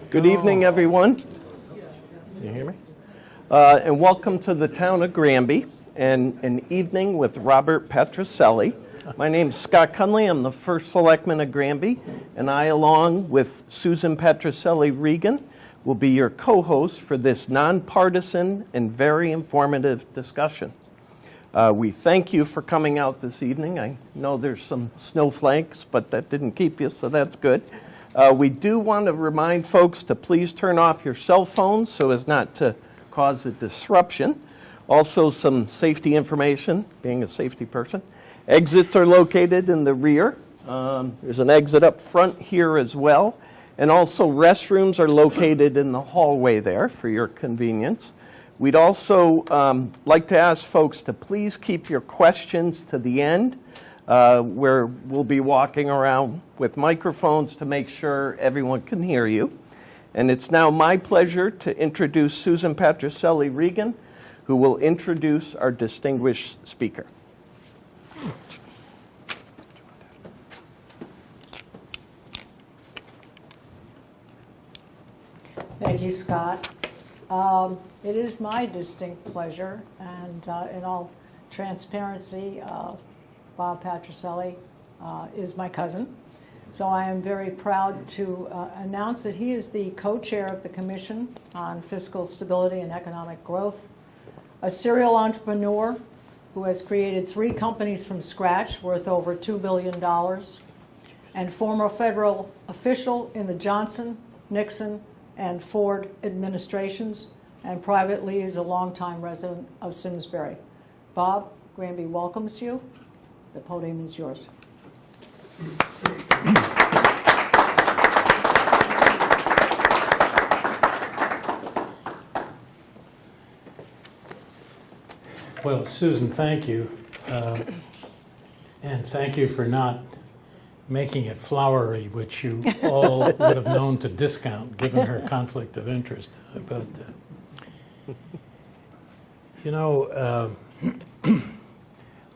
Good evening, everyone. You hear me? And welcome to the town of Granby and an evening with Robert Patricelli. My name is Scott Cunley. I'm the first selectman of Granby, and I, along with Susan Patricelli Regan, will be your co-host for this nonpartisan and very informative discussion. We thank you for coming out this evening. I know there's some snowflakes, but that didn't keep you, so that's good. We do want to remind folks to please turn off your cell phones so as not to cause a disruption. Also, some safety information, being a safety person. Exits are located in the rear. There's an exit up front here as well. And also restrooms are located in the hallway there for your convenience. We'd also like to ask folks to please keep your questions to the end, where we'll be walking around with microphones to make sure everyone can hear you. And it's now my pleasure to introduce Susan Patricelli Regan, who will introduce our distinguished speaker. Thank you, Scott. It is my distinct pleasure, and in all transparency, Bob Patricelli is my cousin. So I am very proud to announce that he is the co-chair of the Commission on Fiscal Stability and Economic Growth, a serial entrepreneur who has created 3 companies from scratch worth over $2 billion, and former federal official in the Johnson, Nixon, and Ford administrations, and privately is a longtime resident of Simsbury. Bob, Granby welcomes you. The podium is yours. Well, Susan, thank you. And thank you for not making it flowery, which you all would have known to discount given her conflict of interest. But, you know,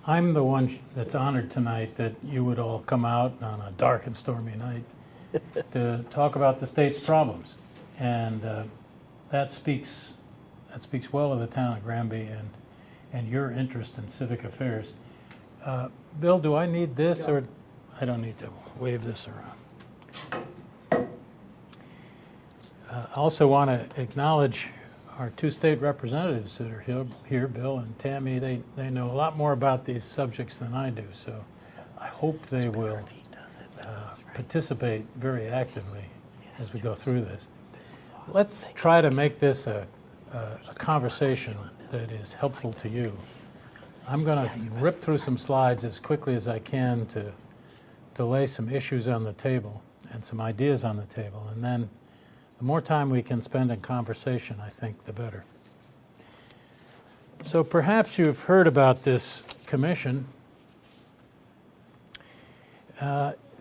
I'm the one that's honored tonight that you would all come out on a dark and stormy night to talk about the state's problems. And that speaks well of the town of Granby and your interest in civic affairs. Bill, do I need this, or I don't need to wave this around? I also want to acknowledge our 2 state representatives that are here, Bill and Tammy. They know a lot more about these subjects than I do, so I hope they will participate very actively as we go through this. Let's try to make this a conversation that is helpful to you. I'm going to rip through some slides as quickly as I can to lay some issues on the table and some ideas on the table, and then the more time we can spend in conversation, I think, the better. So perhaps you've heard about this commission.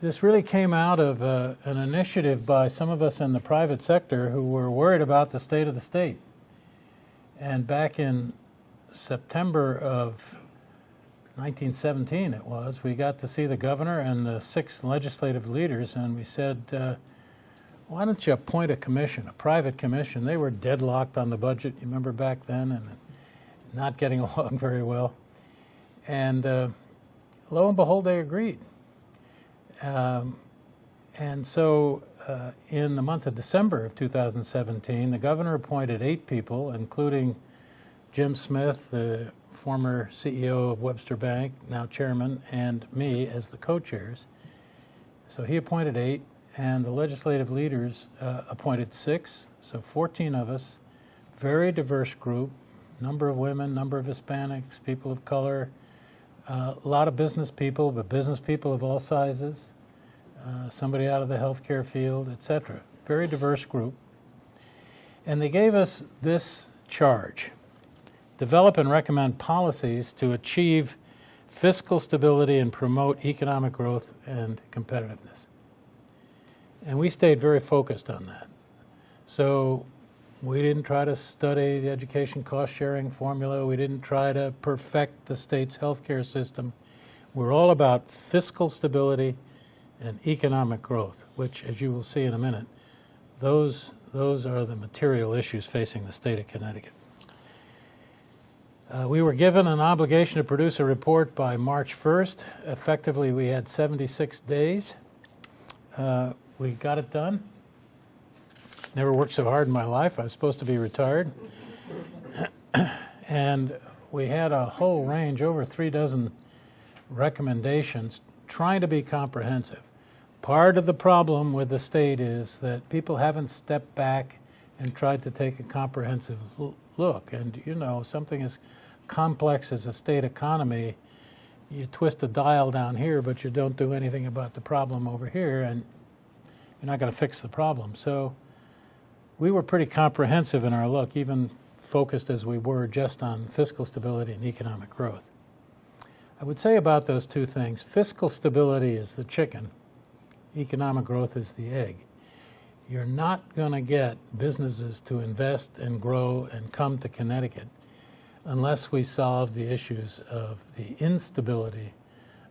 This really came out of an initiative by some of us in the private sector who were worried about the state of the state. And back in September of 1917, it was, we got to see the governor and the 6 legislative leaders, and we said, why don't you appoint a commission, a private commission? They were deadlocked on the budget, you remember back then, and not getting along very well. And lo and behold, they agreed. And so in the month of December of 2017, the governor appointed 8 people, including Jim Smith, the former CEO of Webster Bank, now chairman, and me as the co-chairs. So he appointed 8. And the legislative leaders appointed 6, so 14 of us, very diverse group, number of women, number of Hispanics, people of color, a lot of business people, but business people of all sizes, somebody out of the healthcare field, etc. Very diverse group. And they gave us this charge: develop and recommend policies to achieve fiscal stability and promote economic growth and competitiveness. And we stayed very focused on that. So we didn't try to study the education cost-sharing formula. We didn't try to perfect the state's healthcare system. We're all about fiscal stability and economic growth, which, as you will see in a minute, those those are the material issues facing the state of Connecticut. We were given an obligation to produce a report by March 1st. Effectively, we had 76 days. We got it done. Never worked so hard in my life. I was supposed to be retired. And we had a whole range, over 36 recommendations, trying to be comprehensive. Part of the problem with the state is that people haven't stepped back and tried to take a comprehensive look. And you know, something as complex as a state economy, you twist a dial down here, but you don't do anything about the problem over here, and you're not going to fix the problem. So we were pretty comprehensive in our look, even focused as we were just on fiscal stability and economic growth. I would say about those two things, fiscal stability is the chicken, economic growth is the egg. You're not going to get businesses to invest and grow and come to Connecticut unless we solve the issues of the instability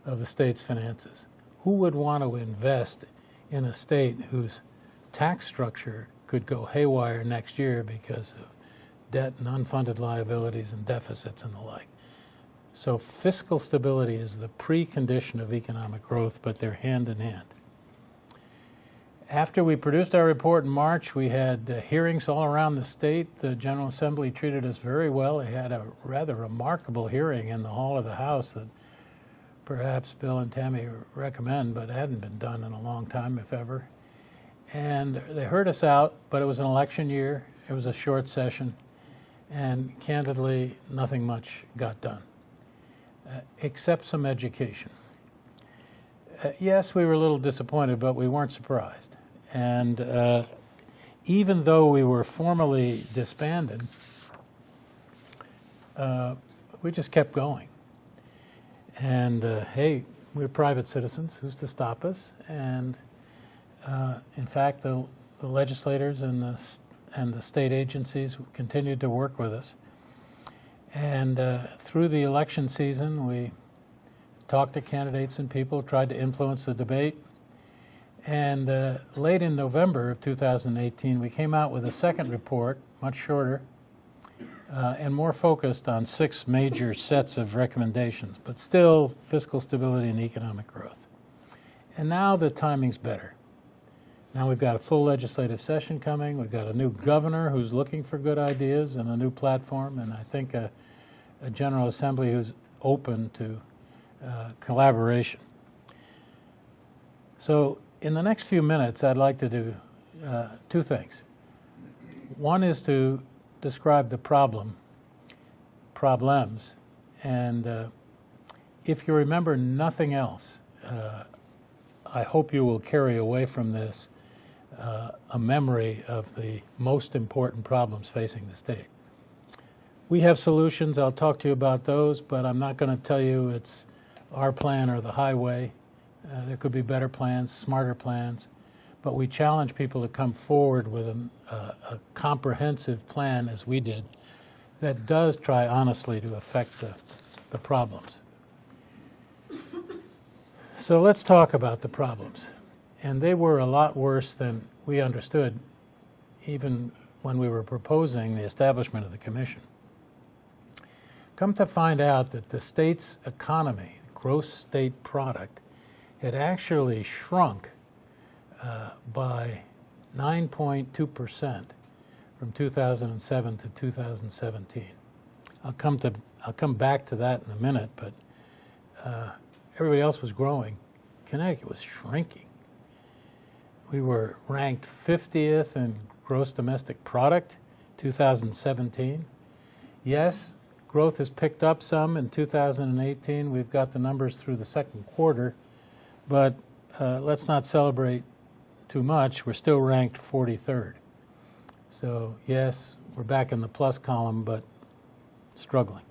of the state's finances. Who would want to invest in a state whose tax structure could go haywire next year because of debt and unfunded liabilities and deficits and the like? So fiscal stability is the precondition of economic growth, but they're hand in hand. After we produced our report in March, we had hearings all around the state. The General Assembly treated us very well. They had a rather remarkable hearing in the hall of the House that perhaps Bill and Tammy recommend, but hadn't been done in a long time, if ever. And they heard us out, but it was an election year. It was a short session. And candidly, nothing much got done, except some education. Yes, we were a little disappointed, but we weren't surprised. And even though we were formally disbanded, we just kept going. And hey, we're private citizens. Who's to stop us? And in fact, the legislators and the state agencies continued to work with us. And through the election season, we talked to candidates and people, tried to influence the debate. And late in November of 2018, we came out with a second report, much shorter, and more focused on 6 major sets of recommendations, but still fiscal stability and economic growth. And now the timing's better. Now we've got a full legislative session coming. We've got a new governor who's looking for good ideas and a new platform, and I think a General Assembly who's open to collaboration. So in the next few minutes, I'd like to do 2 things. One is to describe the problems, and if you remember nothing else, I hope you will carry away from this a memory of the most important problems facing the state. We have solutions. I'll talk to you about those, but I'm not going to tell you it's our plan or the highway. There could be better plans, smarter plans, but we challenge people to come forward with a comprehensive plan, as we did, that does try honestly to affect the problems. So let's talk about the problems. And they were a lot worse than we understood, even when we were proposing the establishment of the commission. Come to find out that the state's economy, gross state product, had actually shrunk by 9.2% from 2007 to 2017. I'll come back to that in a minute, but everybody else was growing. Connecticut was shrinking. We were ranked 50th in gross domestic product, 2017. Yes, growth has picked up some in 2018. We've got the numbers through the second quarter, but let's not celebrate too much. We're still ranked 43rd. So yes, we're back in the plus column, but struggling.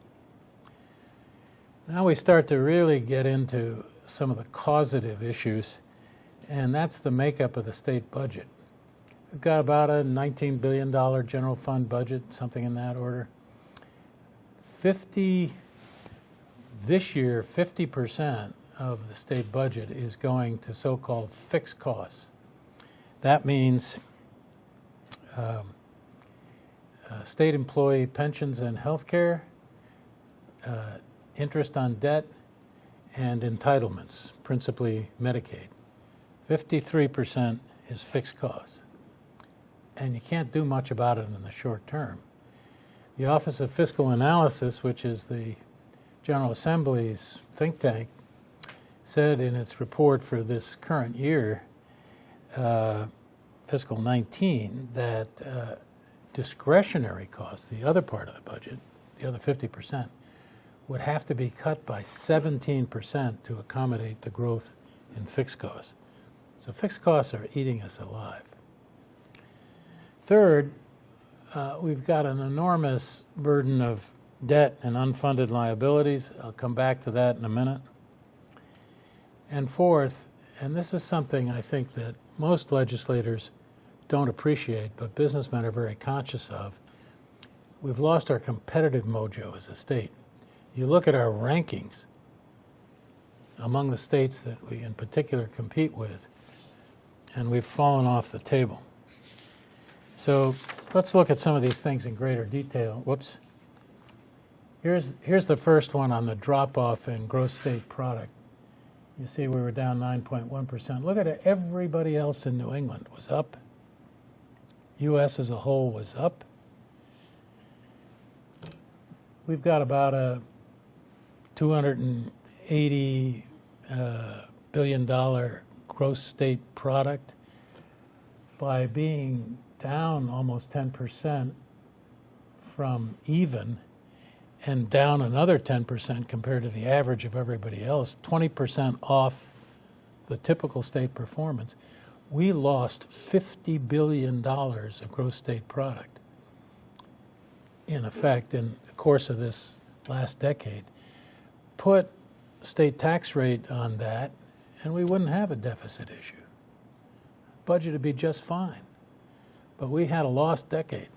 Now we start to really get into some of the causative issues, and that's the makeup of the state budget. We've got about a $19 billion general fund budget, something in that order. This year, 50% of the state budget is going to so-called fixed costs. That means state employee pensions and health care, interest on debt, and entitlements, principally Medicaid. 53% is fixed costs, and you can't do much about it in the short term. The Office of Fiscal Analysis, which is the General Assembly's think tank, said in its report for this current year, fiscal 19, that discretionary costs, the other part of the budget, the other 50%, would have to be cut by 17% to accommodate the growth in fixed costs. So fixed costs are eating us alive. Third, we've got an enormous burden of debt and unfunded liabilities. I'll come back to that in a minute. And fourth, and this is something I think that most legislators don't appreciate, but businessmen are very conscious of, we've lost our competitive mojo as a state. You look at our rankings among the states that we in particular compete with, and we've fallen off the table. So let's look at some of these things in greater detail. Whoops. Here's the first one on the drop-off in gross state product. You see we were down 9.1%. Look at it. Everybody else in New England was up. U.S. as a whole was up. We've got about a $280 billion gross state product. By being down almost 10% from even and down another 10% compared to the average of everybody else, 20% off the typical state performance, we lost $50 billion of gross state product. In effect, in the course of this last decade, put state tax rate on that, and we wouldn't have a deficit issue. Budget would be just fine. But we had a lost decade.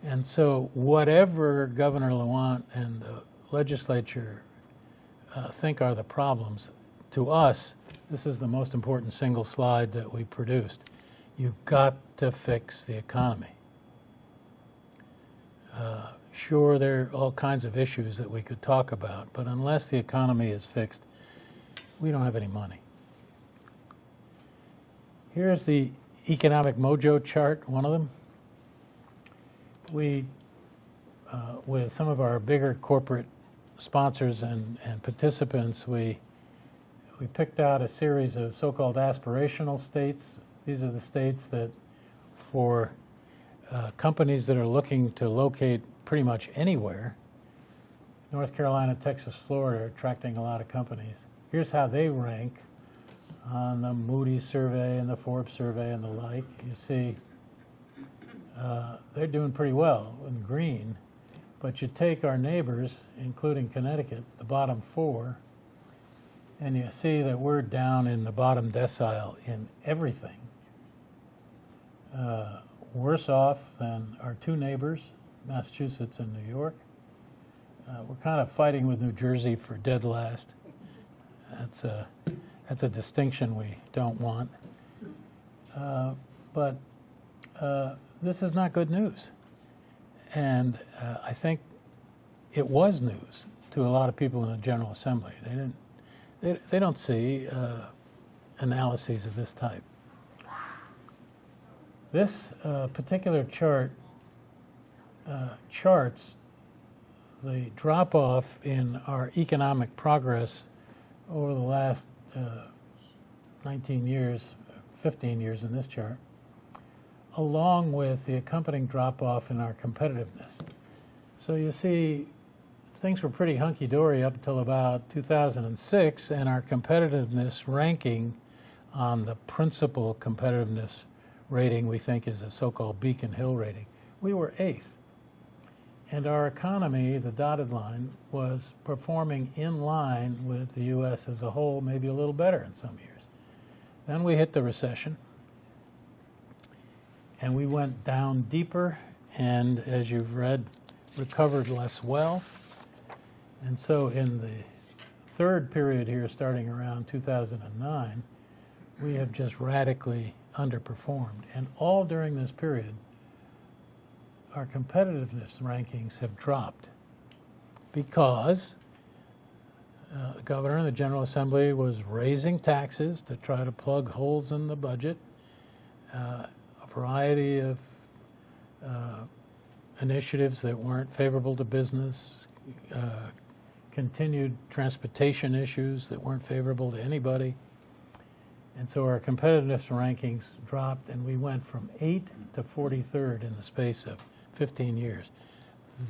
And so whatever Governor Lamont and the legislature think are the problems, to us, this is the most important single slide that we produced. You've got to fix the economy. Sure, there are all kinds of issues that we could talk about, but unless the economy is fixed, we don't have any money. Here's the economic mojo chart, one of them. We, with some of our bigger corporate sponsors and participants, we picked out a series of so-called aspirational states. These are the states that, for companies that are looking to locate pretty much anywhere, North Carolina, Texas, Florida are attracting a lot of companies. Here's how they rank on the Moody's survey and the Forbes survey and the like. You see they're doing pretty well in green, but you take our neighbors, including Connecticut, the bottom four, and you see that we're down in the bottom decile in everything. Worse off than our two neighbors, Massachusetts and New York. We're kind of fighting with New Jersey for dead last. That's a distinction we don't want. But this is not good news. And I think it was news to a lot of people in the General Assembly. They don't see analyses of this type. This particular chart charts the drop-off in our economic progress over the last 19 years, 15 years in this chart, along with the accompanying drop-off in our competitiveness. So you see, things were pretty hunky-dory up until about 2006, and our competitiveness ranking on the principal competitiveness rating we think is a so-called Beacon Hill rating. We were 8th. And our economy, the dotted line, was performing in line with the U.S. as a whole, maybe a little better in some years. Then we hit the recession, and we went down deeper, and as you've read, recovered less well. And so in the third period here, starting around 2009, we have just radically underperformed. And all during this period, our competitiveness rankings have dropped because the governor and the General Assembly was raising taxes to try to plug holes in the budget. A variety of initiatives that weren't favorable to business, continued transportation issues that weren't favorable to anybody. And so our competitiveness rankings dropped, and we went from 8 to 43rd in the space of 15 years.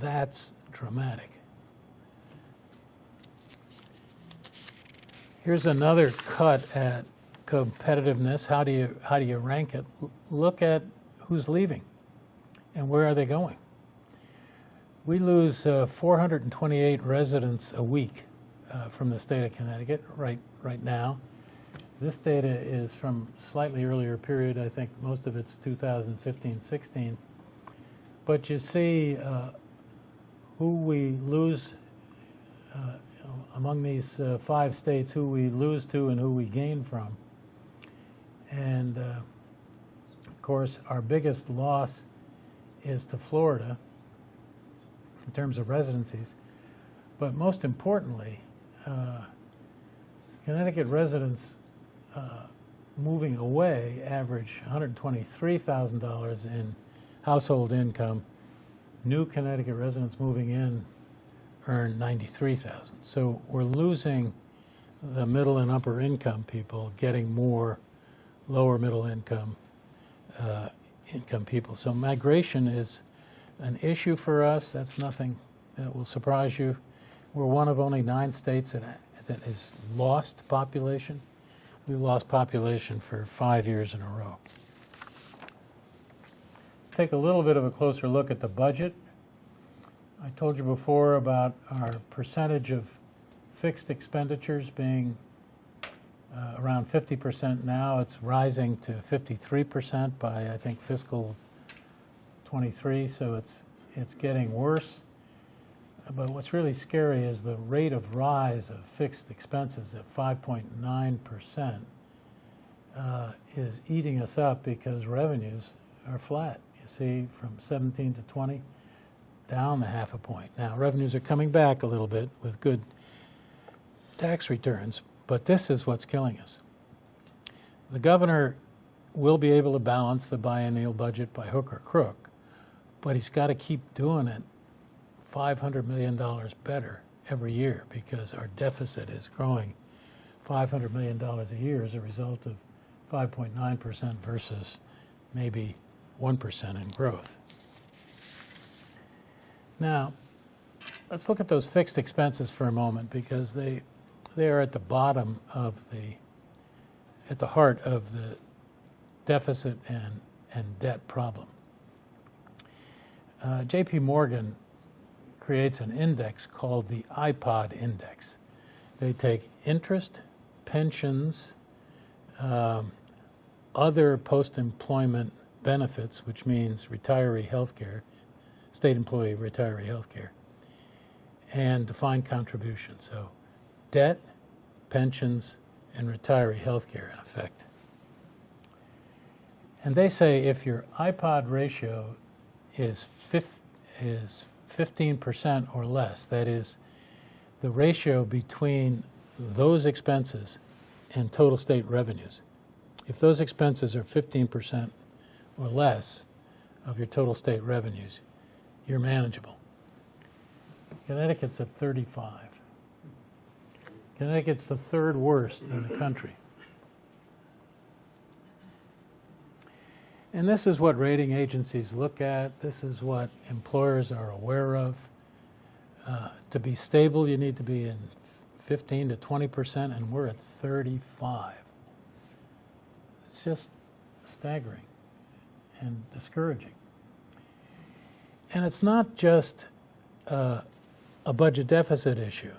That's dramatic. Here's another cut at competitiveness. How do you rank it? Look at who's leaving and where are they going. We lose 428 residents a week from the state of Connecticut right now. This data is from slightly earlier period. I think most of it's 2015-16. But you see who we lose among these 5 states, who we lose to and who we gain from. And of course, our biggest loss is to Florida in terms of residencies. But most importantly, Connecticut residents moving away average $123,000 in household income. New Connecticut residents moving in earn $93,000. So we're losing the middle and upper income people, getting more lower middle income people. So migration is an issue for us. That's nothing that will surprise you. We're one of only 9 states that has lost population. We've lost population for 5 years in a row. Let's take a little bit of a closer look at the budget. I told you before about our percentage of fixed expenditures being around 50% now. It's rising to 53% by, I think, fiscal 23, so it's getting worse. But what's really scary is the rate of rise of fixed expenses at 5.9% is eating us up because revenues are flat. You see, from 17 to 20, down a half a point. Now, revenues are coming back a little bit with good tax returns, but this is what's killing us. The governor will be able to balance the biennial budget by hook or crook, but he's got to keep doing it $500 million better every year because our deficit is growing $500 million a year as a result of 5.9% versus maybe 1% in growth. Now, let's look at those fixed expenses for a moment because they are at the bottom of at the heart of the deficit and debt problem. J.P. Morgan creates an index called the iPod index. They take interest, pensions, other post-employment benefits, which means retiree health care, state employee retiree health care, and defined contribution. So debt, pensions, and retiree health care in effect. And they say if your iPod ratio is 15% or less, that is the ratio between those expenses and total state revenues. If those expenses are 15% or less of your total state revenues, you're manageable. Connecticut's at 35. Connecticut's the 3rd worst in the country. And this is what rating agencies look at. This is what employers are aware of. To be stable, you need to be in 15 to 20%, and we're at 35. It's just staggering and discouraging. And it's not just a budget deficit issue.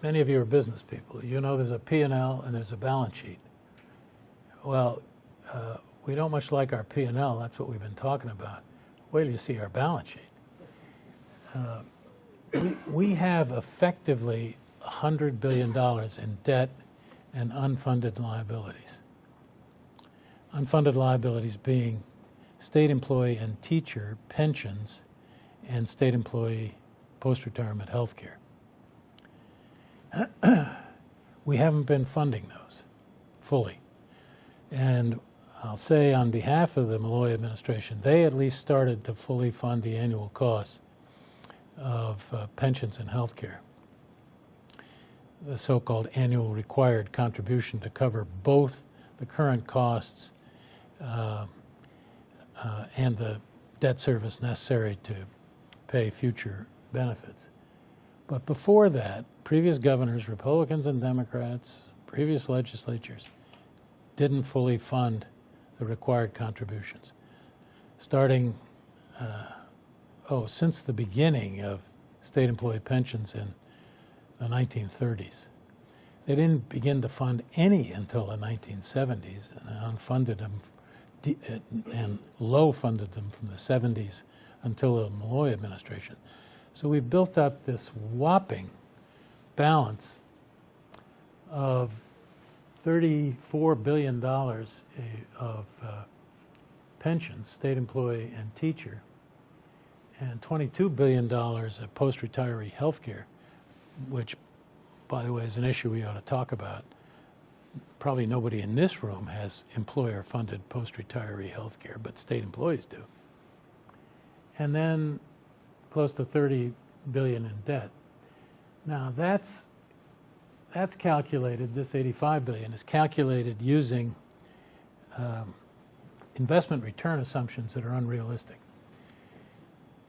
Many of you are business people. You know there's a P&L and there's a balance sheet. Well, we don't much like our P&L. That's what we've been talking about. Wait till you see our balance sheet. We have— $100 billion in debt and unfunded liabilities. unfunded liabilities being state employee and teacher pensions and state employee post-retirement health care. We haven't been funding those fully. And I'll say on behalf of the Malloy administration, they at least started to fully fund the annual costs of pensions and health care, the so-called annual required contribution to cover both the current costs and the debt service necessary to pay future benefits. But before that, previous governors, Republicans and Democrats, previous legislatures, didn't fully fund the required contributions. Starting, since the beginning of state employee pensions in the 1930s. They didn't begin to fund any until the 1970s, and unfunded them and low funded them from the 70s until the Malloy administration. So we built up this whopping balance of $34 billion of pensions, state employee and teacher, and $22 billion of post-retiree health care, which, by the way, is an issue we ought to talk about. Probably nobody in this room has employer-funded post-retiree health care, but state employees do. And then close to $30 billion in debt. Now that's calculated, this $85 billion is calculated using investment return assumptions that are unrealistic.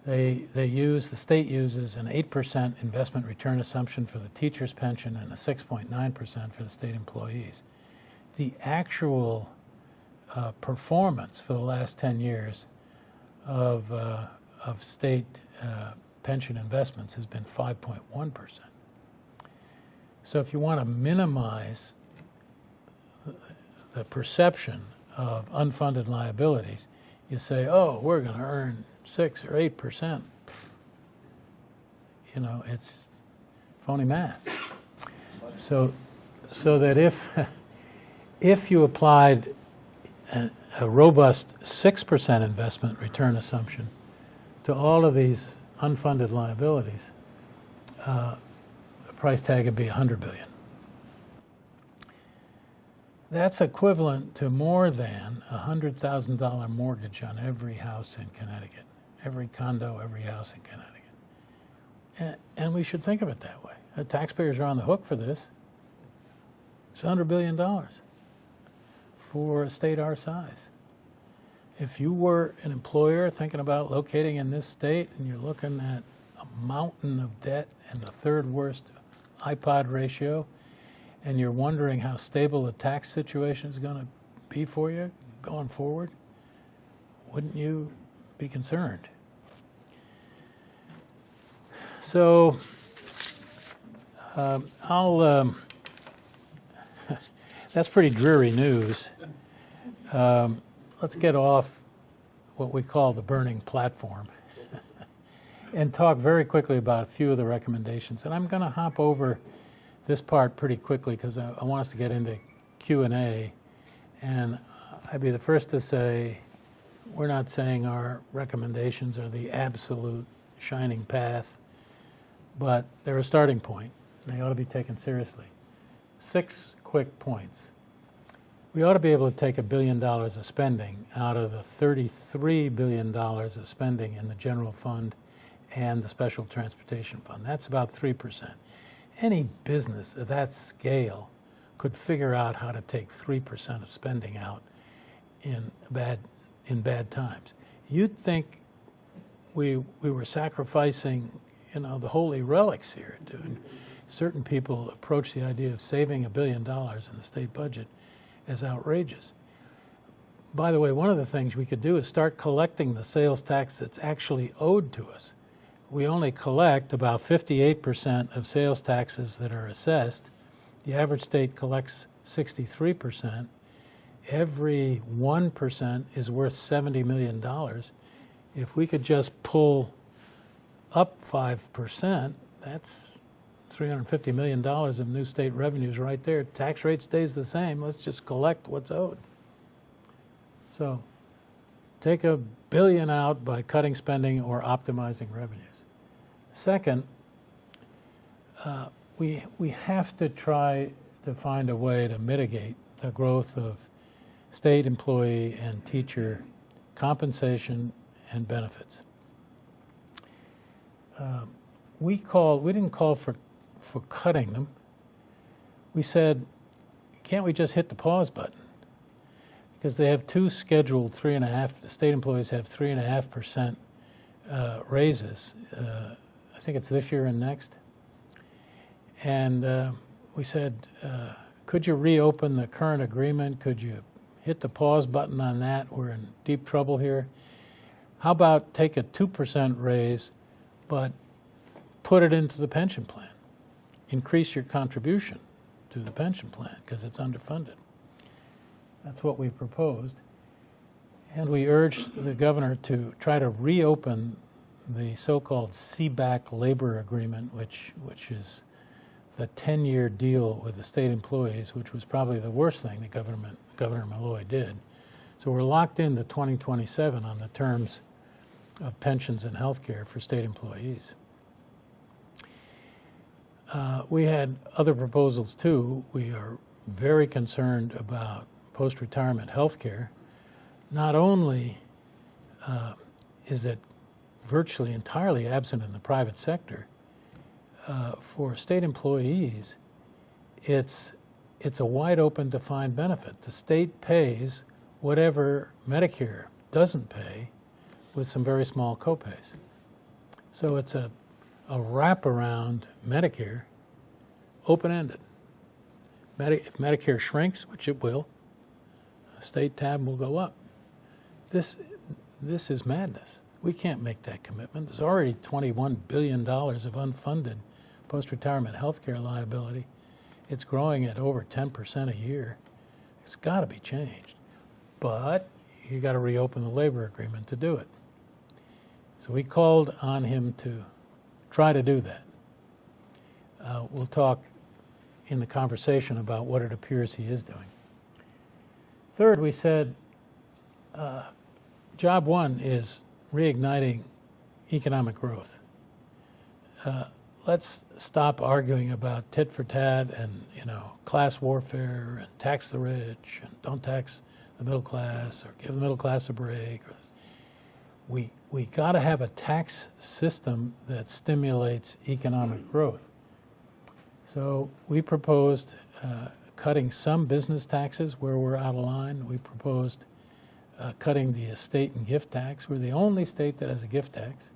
The state uses an 8% investment return assumption for the teacher's pension and a 6.9% for the state employees. The actual performance for the last 10 years of state pension investments has been 5.1%. So if you want to minimize the perception of unfunded liabilities, you say, oh, we're going to earn 6 or 8%. You know, it's phony math. So that if you applied a robust 6% investment return assumption to all of these unfunded liabilities, the price tag would be $100 billion. That's equivalent to more than a $100,000 mortgage on every house in Connecticut, every condo, every house in Connecticut. And we should think of it that way. The taxpayers are on the hook for this. It's $100 billion for a state our size. If you were an employer thinking about locating in this state and you're looking at a mountain of debt and the third worst iPod ratio, and you're wondering how stable the tax situation is going to be for you going forward, wouldn't you be concerned? So that's pretty dreary news. Let's get off what we call the burning platform and talk very quickly about a few of the recommendations. And I'm going to hop over this part pretty quickly because I want us to get into Q&A. And I'd be the first to say we're not saying our recommendations are the absolute shining path, but they're a starting point. They ought to be taken seriously. 6 quick points. We ought to be able to take $1 billion of spending out of the $33 billion of spending in the general fund and the special transportation fund. That's about 3%. Any business of that scale could figure out how to take 3% of spending out in bad times. You'd think we were sacrificing, the holy relics here. Certain people approach the idea of saving $1 billion in the state budget as outrageous. By the way, one of the things we could do is start collecting the sales tax that's actually owed to us. We only collect about 58% of sales taxes that are assessed. The average state collects 63%. Every 1% is worth $70 million. If we could just pull up 5%, that's $350 million of new state revenues right there. Tax rate stays the same. Let's just collect what's owed. So take $1 billion out by cutting spending or optimizing revenues. Second, we have to try to find a way to mitigate the growth of state employee and teacher compensation and benefits. We didn't call for cutting them. We said, can't we just hit the pause button? Because they have two scheduled 3.5%, the state employees have 3.5% raises. I think it's this year and next. And we said, could you reopen the current agreement? Could you hit the pause button on that? We're in deep trouble here. How about take a 2% raise, but put it into the pension plan? Increase your contribution to the pension plan because it's underfunded. That's what we proposed. And we urged the governor to try to reopen the so-called CBAC labor agreement, which is the 10-year deal with the state employees, which was probably the worst thing that Governor Malloy did. So we're locked into 2027 on the terms of pensions and health care for state employees. We had other proposals too. We are very concerned about post-retirement health care. Not only is it virtually entirely absent in the private sector, for state employees, it's a wide open defined benefit. The state pays whatever Medicare doesn't pay with some very small copays. So it's a wraparound Medicare, open-ended. If Medicare shrinks, which it will, the state tab will go up. This is madness. We can't make that commitment. There's already $21 billion of unfunded post-retirement health care liability. It's growing at over 10% a year. It's got to be changed. But you got to reopen the labor agreement to do it. So we called on him to try to do that. We'll talk in the conversation about what it appears he is doing. Third, we said job one is reigniting economic growth. Let's stop arguing about tit for tat and class warfare and tax the rich and don't tax the middle class or give the middle class a break. We got to have a tax system that stimulates economic growth. So we proposed cutting some business taxes where we're out of line. We proposed cutting the estate and gift tax. We're the only state that has a gift tax,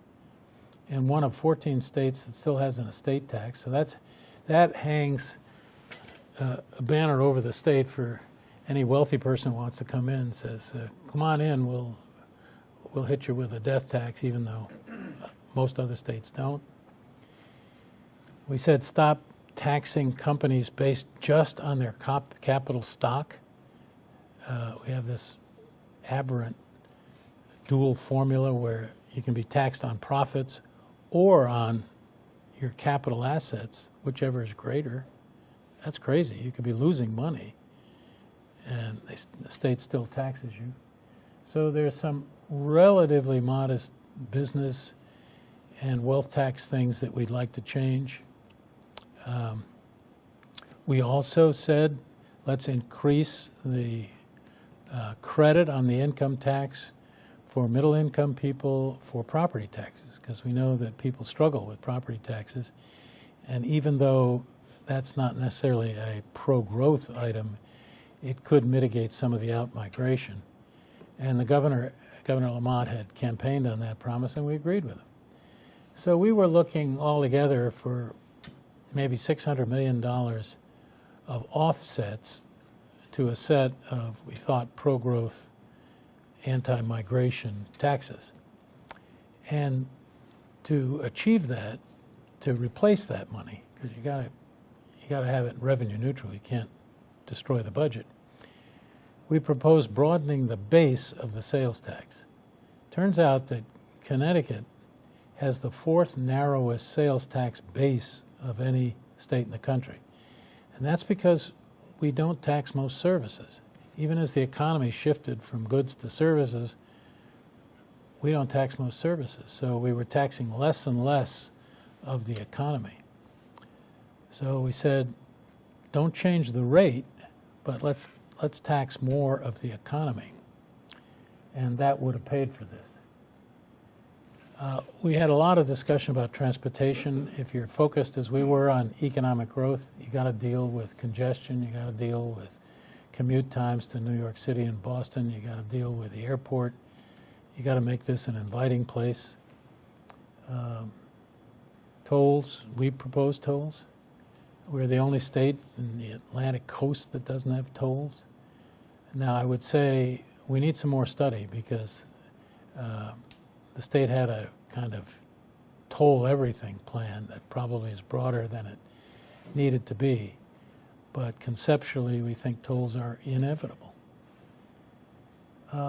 and one of 14 states that still has an estate tax. So that hangs a banner over the state for any wealthy person who wants to come in and says, come on in, we'll hit you with a death tax, even though most other states don't. We said stop taxing companies based just on their capital stock. We have this aberrant dual formula where you can be taxed on profits or on your capital assets, whichever is greater. That's crazy. You could be losing money and the state still taxes you. So there's some relatively modest business and wealth tax things that we'd like to change. We also said let's increase the credit on the income tax for middle income people for property taxes, because we know that people struggle with property taxes. And even though that's not necessarily a pro-growth item, it could mitigate some of the out-migration. And the Governor Lamont had campaigned on that promise, and we agreed with him. So we were looking altogether for maybe $600 million of offsets to a set of, we thought, pro-growth, anti-migration taxes. And to achieve that, to replace that money, because you gotta have it revenue neutral, you can't destroy the budget, we proposed broadening the base of the sales tax. Turns out that Connecticut has the fourth narrowest sales tax base of any state in the country. And that's because we don't tax most services. even as the economy shifted from goods to services, we don't tax most services. So we were taxing less and less of the economy. So we said, don't change the rate, but let's tax more of the economy. And that would have paid for this. We had a lot of discussion about transportation. If you're focused, as we were, on economic growth, you got to deal with congestion, you got to deal with commute times to New York City and Boston, you got to deal with the airport, you got to make this an inviting place. Tolls, we propose tolls. We're the only state in the Atlantic coast that doesn't have tolls. Now, I would say we need some more study because the state had a kind of toll everything plan that probably is broader than it needed to be. But conceptually, we think tolls are inevitable.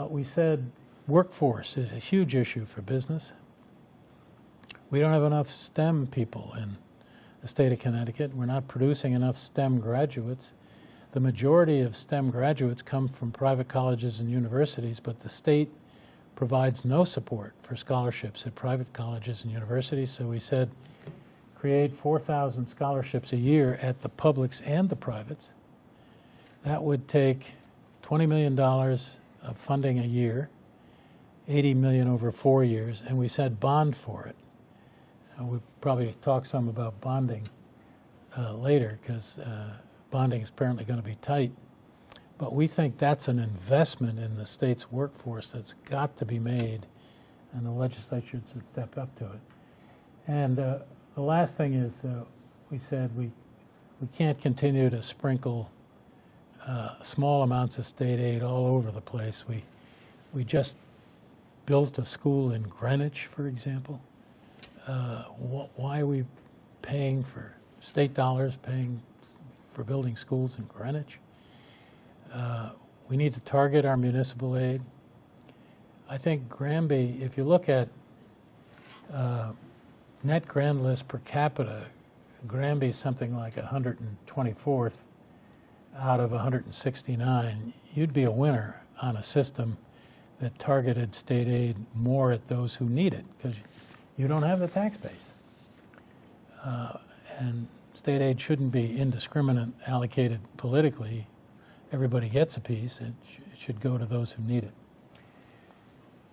We said workforce is a huge issue for business. We don't have enough STEM people in the state of Connecticut. We're not producing enough STEM graduates. The majority of STEM graduates come from private colleges and universities, but the state provides no support for scholarships at private colleges and universities. So we said, create 4,000 scholarships a year at the publics and the privates. That would take $20 million of funding a year, $80 million over 4 years, and we said bond for it. We'll probably talk some about bonding later because bonding is apparently going to be tight. But we think that's an investment in the state's workforce that's got to be made, and the legislature should step up to it. And the last thing is we said we can't continue to sprinkle small amounts of state aid all over the place. We just built a school in Greenwich, for example. Why are we paying for state dollars, paying for building schools in Greenwich? We need to target our municipal aid. I think Granby, if you look at net grand list per capita, Granby is something like 124th out of 169. You'd be a winner on a system that targeted state aid more at those who need it, because you don't have the tax base. And state aid shouldn't be indiscriminate, allocated politically. Everybody gets a piece. It should go to those who need it.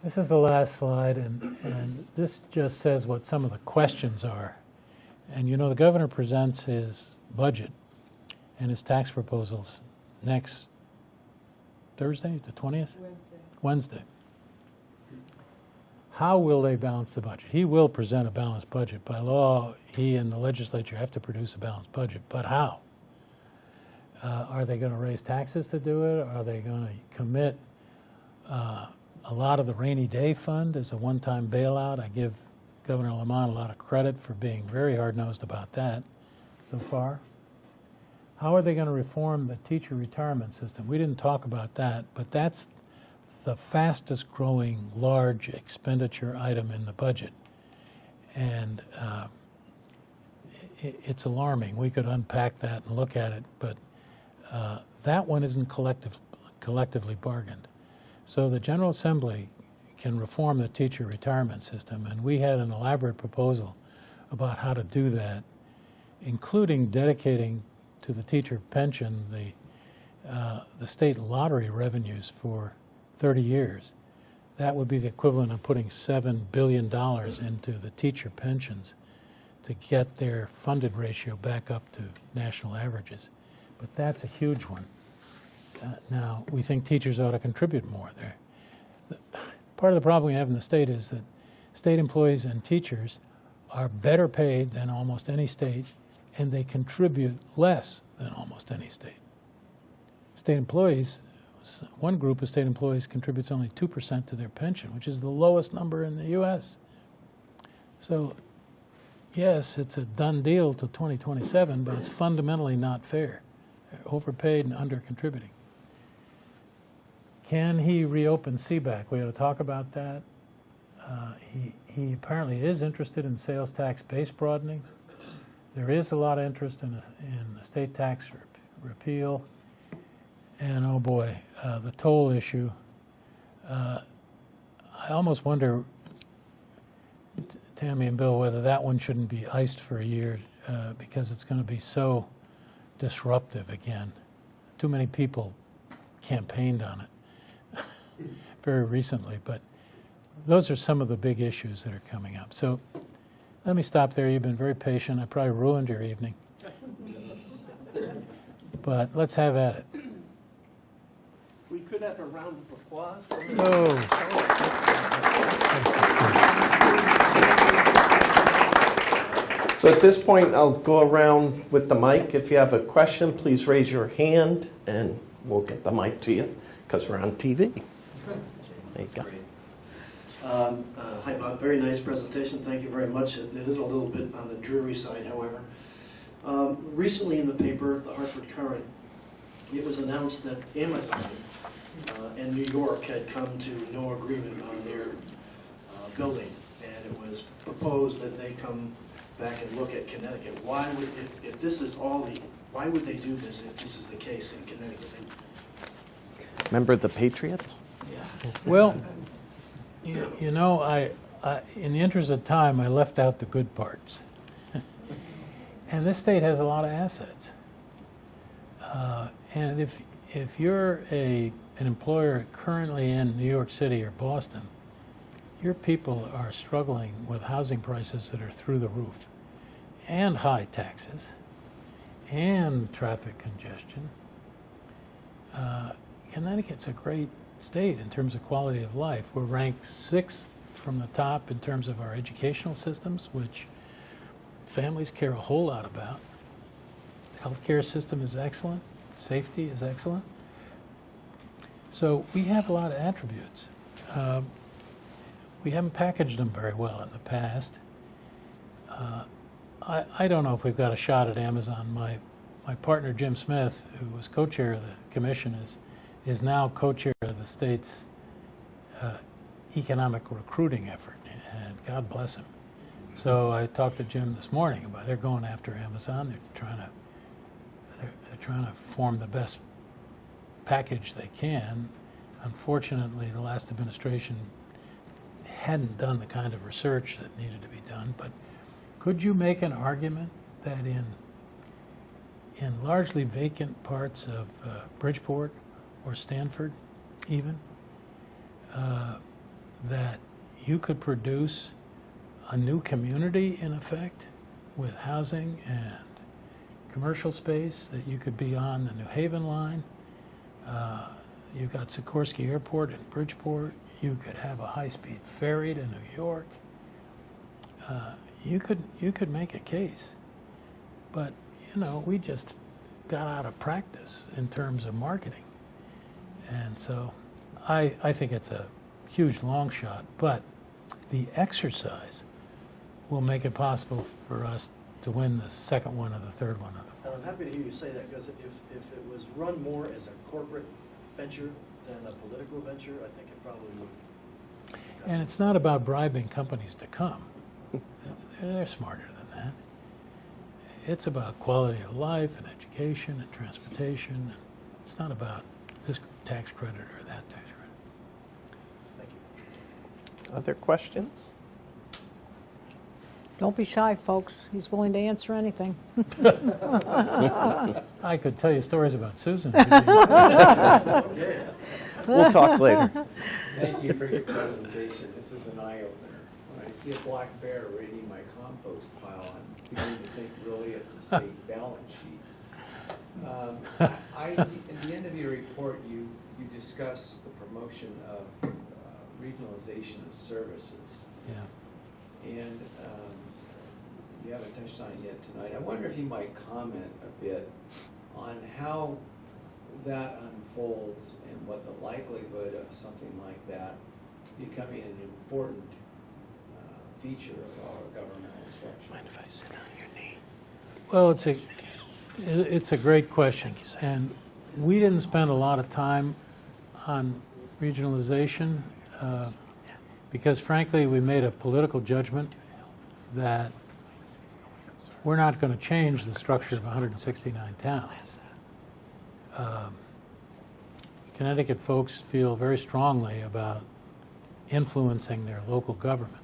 This is the last slide, and this just says what some of the questions are. And you know, the governor presents his budget and his tax proposals next Thursday, the 20th? Wednesday. How will they balance the budget? He will present a balanced budget. By law, he and the legislature have to produce a balanced budget, but how? Are they going to raise taxes to do it? Are they going to commit a lot of the rainy day fund as a one-time bailout? I give Governor Lamont a lot of credit for being very hard-nosed about that so far. How are they going to reform the teacher retirement system? We didn't talk about that, but that's the fastest growing large expenditure item in the budget. And it's alarming. We could unpack that and look at it, but that one isn't collectively bargained. So the General Assembly can reform the teacher retirement system, and we had an elaborate proposal about how to do that, including dedicating to the teacher pension the state lottery revenues for 30 years. That would be the equivalent of putting $7 billion into the teacher pensions to get their funded ratio back up to national averages. But that's a huge one. Now, we think teachers ought to contribute more there. Part of the problem we have in the state is that state employees and teachers are better paid than almost any state, and they contribute less than almost any state. State employees, one group of state employees contributes only 2% to their pension, which is the lowest number in the U.S. So, yes, it's a done deal till 2027, but it's fundamentally not fair. They're overpaid and under-contributing. Can he reopen CBAC? We ought to talk about that. He apparently is interested in sales tax base broadening. There is a lot of interest in estate tax repeal. And oh boy, the toll issue. I almost wonder, Tammy and Bill, whether that one shouldn't be iced for a year because it's going to be so disruptive again. Too many people campaigned on it very recently, but those are some of the big issues that are coming up. So let me stop there. You've been very patient. I probably ruined your evening. But let's have at it. We could have a round of applause. Oh. So at this point, I'll go around with the mic. If you have a question, please raise your hand, and we'll get the mic to you, because we're on TV. There you go. Hi, Bob. Very nice presentation. Thank you very much. It is a little bit on the dreary side, however. Recently in the paper, the Hartford Courant, it was announced that Amazon and New York had come to no agreement on their building, and it was proposed that they come back and look at Connecticut. Why would, if this is all the, why would they do this if this is the case in Connecticut? Remember the Patriots? Yeah. Well, you know, I, in the interest of time, I left out the good parts. And this state has a lot of assets. And if you're an employer currently in New York City or Boston, your people are struggling with housing prices that are through the roof, and high taxes, and traffic congestion. Connecticut's a great state in terms of quality of life. We're ranked 6th from the top in terms of our educational systems, which families care a whole lot about. The healthcare system is excellent. Safety is excellent. So we have a lot of attributes. We haven't packaged them very well in the past. I don't know if we've got a shot at Amazon. My partner, Jim Smith, who was co-chair of the commission, is now co-chair of the state's economic recruiting effort, and God bless him. So I talked to Jim this morning about they're going after Amazon. They're trying to form the best package they can. Unfortunately, the last administration hadn't done the kind of research that needed to be done. But could you make an argument that in largely vacant parts of Bridgeport or Stanford, even, that you could produce a new community, in effect, with housing and commercial space, that you could be on the New Haven line? You've got Sikorsky Airport in Bridgeport. You could have a high-speed ferry to New York. You could make a case, but you know, we just got out of practice in terms of marketing, and so I think it's a huge long shot, but the exercise will make it possible for us to win the second one or the third one or the I was fourth. happy to hear you say that, because if it was run more as a corporate venture than a political venture, I think it probably would. And it's not about bribing companies to come. They're smarter than that. It's about quality of life and education and transportation. It's not about this tax credit or that tax credit. Thank you. Other questions? Don't be shy, folks. He's willing to answer anything. I could tell you stories about Susan. Okay. We'll talk later. Thank you for your presentation. This is an eye-opener. When I see a black bear raiding my compost pile, I'm beginning to think really it's a state balance sheet. At the end of your report, you discuss the promotion of regionalization of services. Yeah. And you haven't touched on it yet tonight. I wonder if you might comment a bit on how that unfolds and what the likelihood of something like that becoming an important feature of our governmental structure. Mind if I sit on your knee? Well, it's a great question, and we didn't spend a lot of time on regionalization because, frankly, we made a political judgment that we're not going to change the structure of 169 towns. Connecticut folks feel very strongly about influencing their local government.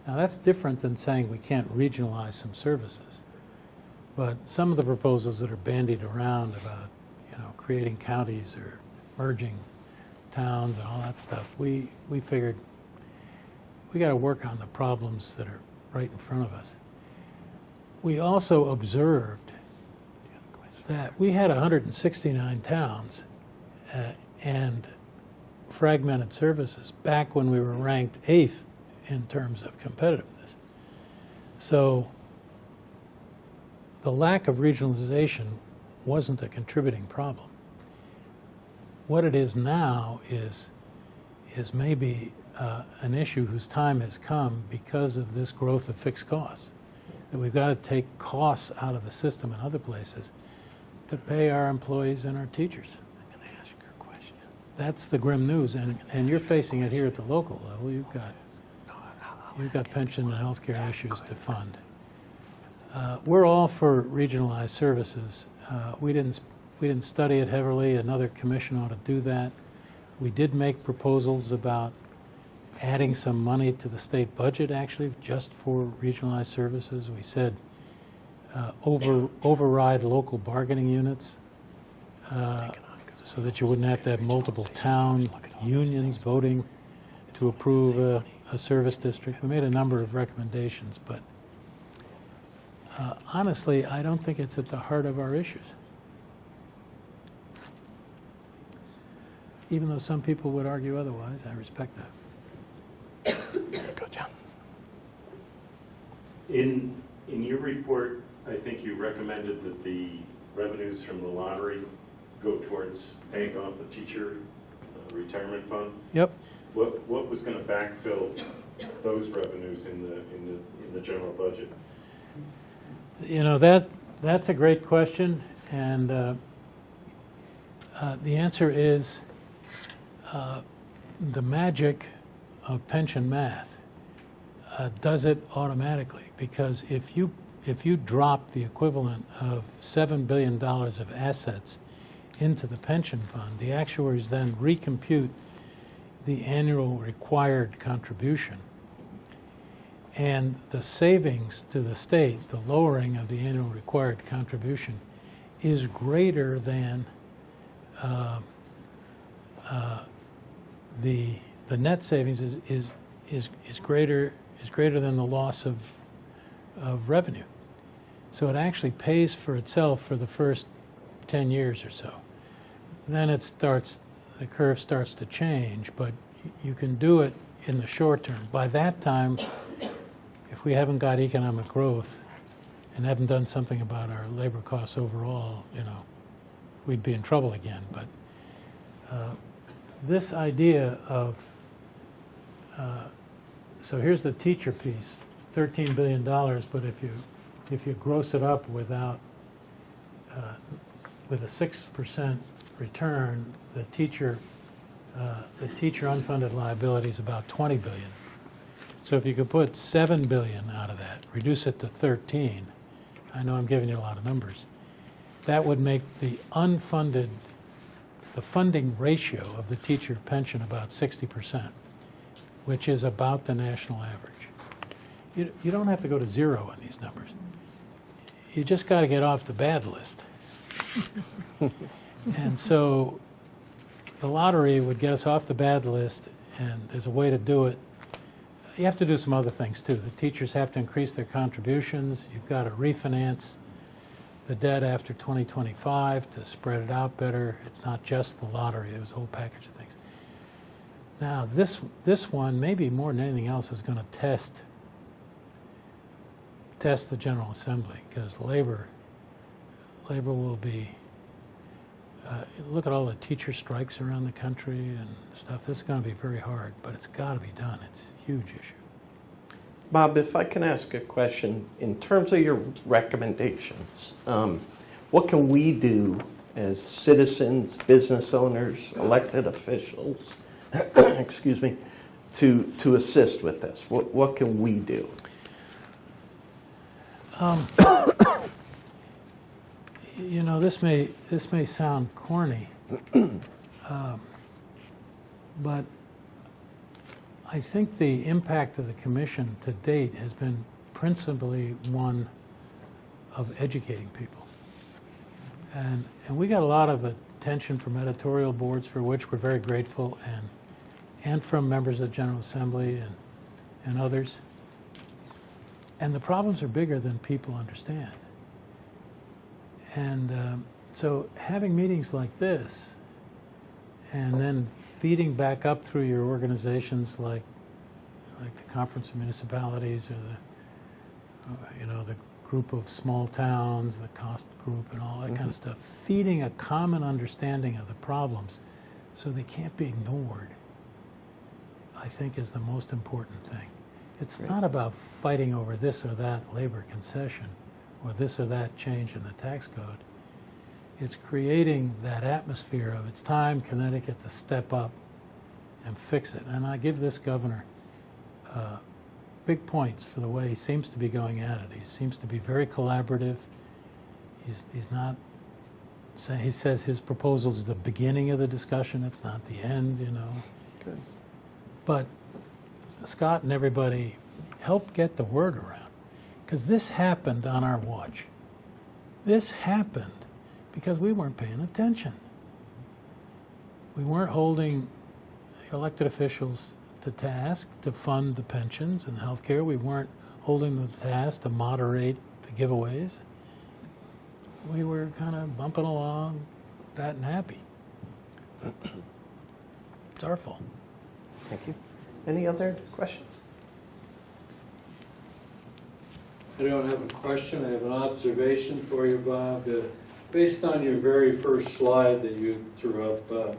Now, that's different than saying we can't regionalize some services. But some of the proposals that are bandied around about, creating counties or merging towns and all that stuff, we figured we got to work on the problems that are right in front of us. We also observed that we had 169 towns and fragmented services back when we were ranked 8th in terms of competitiveness. So the lack of regionalization wasn't a contributing problem. What it is now is maybe an issue whose time has come because of this growth of fixed costs. That we've got to take costs out of the system in other places to pay our employees and our teachers. I'm going to ask you a question. That's the grim news, and you're facing it here at the local level. You've got pension and health care issues to fund. We're all for regionalized services. We didn't study it heavily. Another commission ought to do that. We did make proposals about adding some money to the state budget, actually, just for regionalized services. We said override local bargaining units so that you wouldn't have to have multiple town unions voting to approve a service district. We made a number of recommendations, but honestly, I don't think it's at the heart of our issues. Even though some people would argue otherwise, I respect that. Go, John. In your report, I think you recommended that the revenues from the lottery go towards paying off the teacher retirement fund. Yep. What was going to backfill those revenues in the general budget? That's a great question, and the answer is the magic of pension math does it automatically, because if you drop the equivalent of $7 billion of assets into the pension fund, the actuaries then recompute the annual required contribution. And the savings to the state, the lowering of the annual required contribution, is greater than the net savings is greater than the loss of revenue. So it actually pays for itself for the first 10 years or so. Then the curve starts to change, but you can do it in the short term. By that time, if we haven't got economic growth and haven't done something about our labor costs overall, we'd be in trouble again. But this idea of, so here's the teacher piece, $13 billion, but if you gross it up with a 6% return, the teacher unfunded liability is about $20 billion. So if you could put $7 billion out of that, reduce it to 13, I know I'm giving you a lot of numbers, that would make the funding ratio of the teacher pension about 60%, which is about the national average. You don't have to go to zero on these numbers. You just got to get off the bad list. And so the lottery would get us off the bad list, and there's a way to do it. You have to do some other things too. The teachers have to increase their contributions. You've got to refinance the debt after 2025 to spread it out better. It's not just the lottery, it was a whole package of things. Now this one, maybe more than anything else, is going to test the General Assembly, because labor will be, look at all the teacher strikes around the country and stuff. This is going to be very hard, but it's got to be done. It's a huge issue. Bob, if I can ask a question, in terms of your recommendations, what can we do as citizens, business owners, elected officials, excuse me, to assist with this? What can we do? This may sound corny. But I think the impact of the commission to date has been principally one of educating people. And we got a lot of attention from editorial boards, for which we're very grateful, and from members of the General Assembly and others. And the problems are bigger than people understand. And so having meetings like this, and then feeding back up through your organizations like the Conference of Municipalities, or the group of small towns, the cost group, and all that kind of stuff, feeding a common understanding of the problems so they can't be ignored, I think is the most important thing. It's not about fighting over this or that labor concession or this or that change in the tax code. It's creating that atmosphere of it's time, Connecticut, to step up and fix it. And I give this governor big points for the way he seems to be going at it. He seems to be very collaborative. He's not saying, he says his proposal is the beginning of the discussion, it's not the end, Good. But Scott and everybody help get the word around, because this happened on our watch. This happened because we weren't paying attention. We weren't holding elected officials to task to fund the pensions and health care. We weren't holding them to task to moderate the giveaways. We were kind of bumping along, fat and happy. It's our fault. Thank you. Any other questions? I don't have a question, I have an observation for you, Bob. Based on your very first slide that you threw up,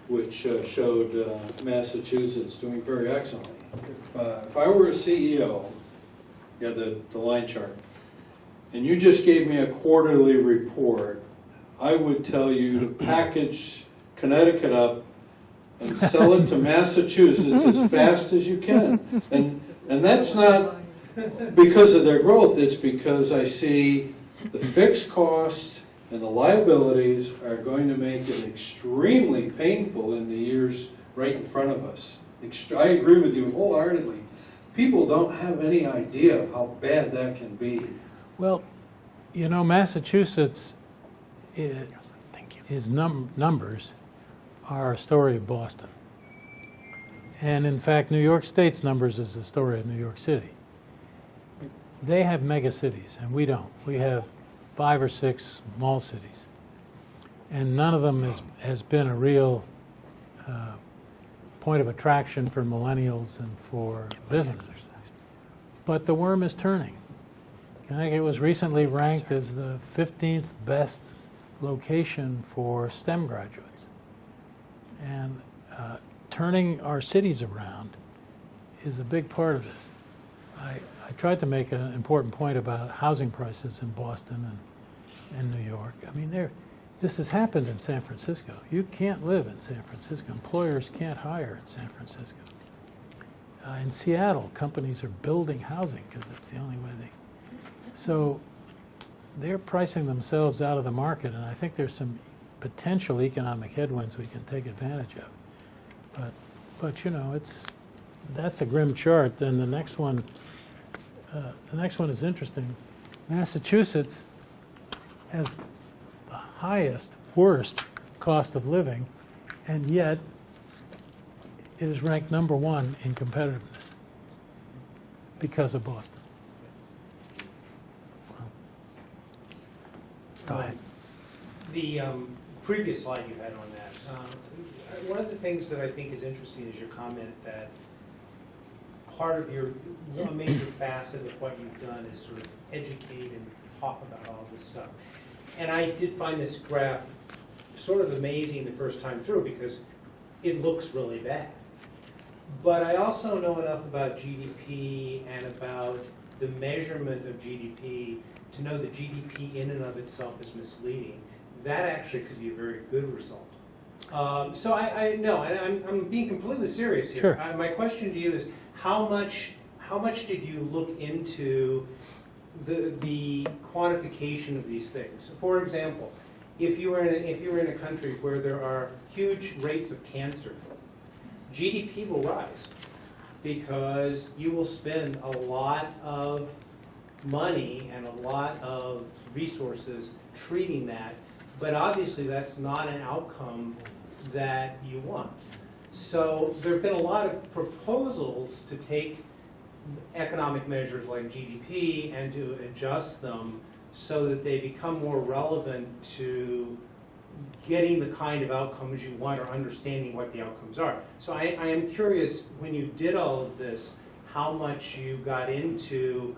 which showed Massachusetts doing very excellently. If I were a CEO, you have the line chart, and you just gave me a quarterly report, I would tell you to package Connecticut up and sell it to Massachusetts as fast as you can. And that's not because of their growth, it's because I see the fixed costs and the liabilities are going to make it extremely painful in the years right in front of us. I agree with you wholeheartedly. People don't have any idea of how bad that can be. Well, Massachusetts, his numbers are a story of Boston. And in fact, New York State's numbers is the story of New York City. They have mega cities, and we don't. We have 5 or 6 small cities. And none of them has been a real point of attraction for millennials and for businesses. But the worm is turning. Connecticut was recently ranked as the 15th best location for STEM graduates. And turning our cities around is a big part of this. I tried to make an important point about housing prices in Boston and New York. I mean, this has happened in San Francisco. You can't live in San Francisco. Employers can't hire in San Francisco. In Seattle, companies are building housing because it's the only way they... So they're pricing themselves out of the market, and I think there's some potential economic headwinds we can take advantage of. But that's a grim chart. Then the next one is interesting. Massachusetts has the highest, worst cost of living, and yet it is ranked #1 in competitiveness because of Boston. Go ahead. The previous slide you had on that, one of the things that I think is interesting is your comment that part of one major facet of what you've done is sort of educate and talk about all this stuff. And I did find this graph sort of amazing the first time through because it looks really bad. But I also know enough about GDP and about the measurement of GDP to know that GDP in and of itself is misleading. That actually could be a very good result. So I know, and I'm being completely serious here. Sure. My question to you is, how much did you look into the quantification of these things? For example, if you were in a country where there are huge rates of cancer, GDP will rise because you will spend a lot of money and a lot of resources treating that, but obviously that's not an outcome that you want. So there have been a lot of proposals to take economic measures like GDP and to adjust them so that they become more relevant to getting the kind of outcomes you want or understanding what the outcomes are. So I am curious, when you did all of this, how much you got into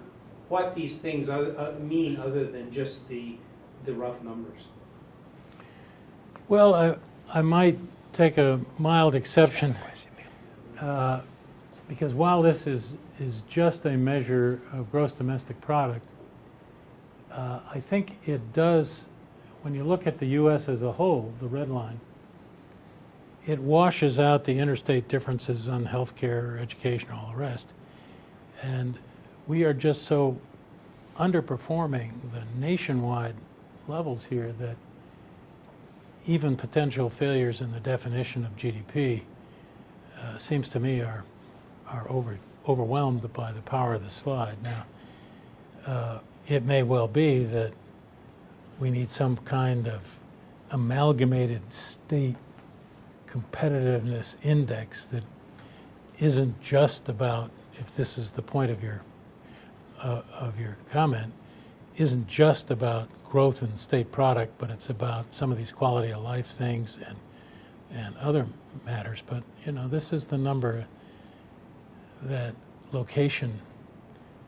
what these things mean other than just the rough numbers. Well, I might take a mild exception because while this is just a measure of gross domestic product, I think it does, when you look at the U.S. as a whole, the red line, it washes out the interstate differences on healthcare, education, all the rest. And we are just so underperforming the nationwide levels here that even potential failures in the definition of GDP seems to me are overwhelmed by the power of the slide. Now, it may well be that we need some kind of amalgamated state competitiveness index that isn't just about, if this is the point of your comment, isn't just about growth in state product, but it's about some of these quality of life things and other matters. But you know, this is the number that location